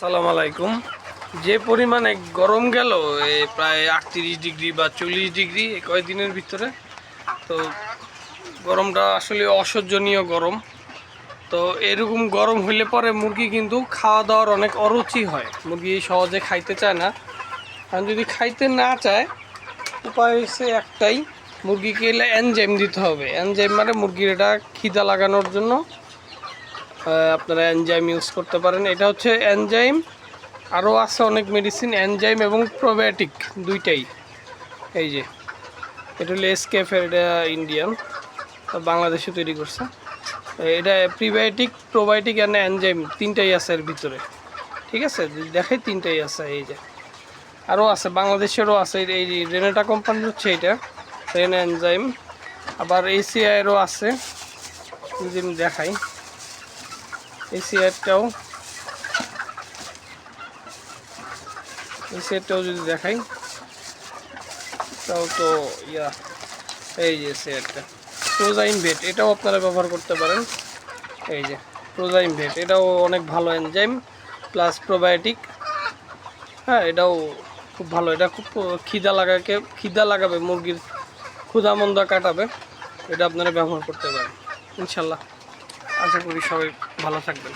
সালাম আলাইকুম। যে পরিমাণে গরম গেল প্রায় 38 ডিগ্রি বা 40 ডিগ্রি এই কয়েকদিনের ভিতরে, তো গরমটা আসলে অসহ্যনীয় গরম। তো এরকম গরম হইলে পরে মুরগি কিন্তু খাওয়া দাওয়ার অনেক অরুচি হয়, মুরগি সহজে খাইতে চায় না। কারণ যদি খাইতে না চায়, উপায় হচ্ছে একটাই, মুরগিকে এলে এনজাইম দিতে হবে। এনজাইম মানে মুরগির এটা খিদা লাগানোর জন্য আপনারা এনজাইম ইউজ করতে পারেন। এটা হচ্ছে এনজাইম, আরও আছে অনেক মেডিসিন, এনজাইম এবং প্রোবায়োটিক দুইটাই। এই যে এটা হলো এসকেফের, এটা ইন্ডিয়ান, বাংলাদেশে তৈরি করছে। এটা প্রিবায়োটিক, প্রোবায়োটিক অ্যান্ড এনজাইম তিনটাই আছে এর ভিতরে। ঠিক আছে, দেখাই তিনটাই আছে। এই যে আরও আছে, বাংলাদেশেরও আছে। এই রেনেটা কোম্পানির হচ্ছে এটা রেন এনজাইম। আবার এসিআইয়েরও আছে, যদি আমি দেখাই এসিআইটাও, যদি দেখাই তাও তো এই যে সেটটা প্রোজাইম ভেট, এটাও আপনারা ব্যবহার করতে পারেন। এই যে প্রোজাইম ভেট, এটাও অনেক ভালো এনজাইম প্লাস প্রোবায়োটিক। হ্যাঁ, এটাও খুব ভালো। এটা খুব খিদা লাগাবে, মুরগির ক্ষুধা মন্দা কাটাবে। এটা আপনারা ব্যবহার করতে পারেন ইনশাল্লাহ। আশা করি সবাই ভালো থাকবেন।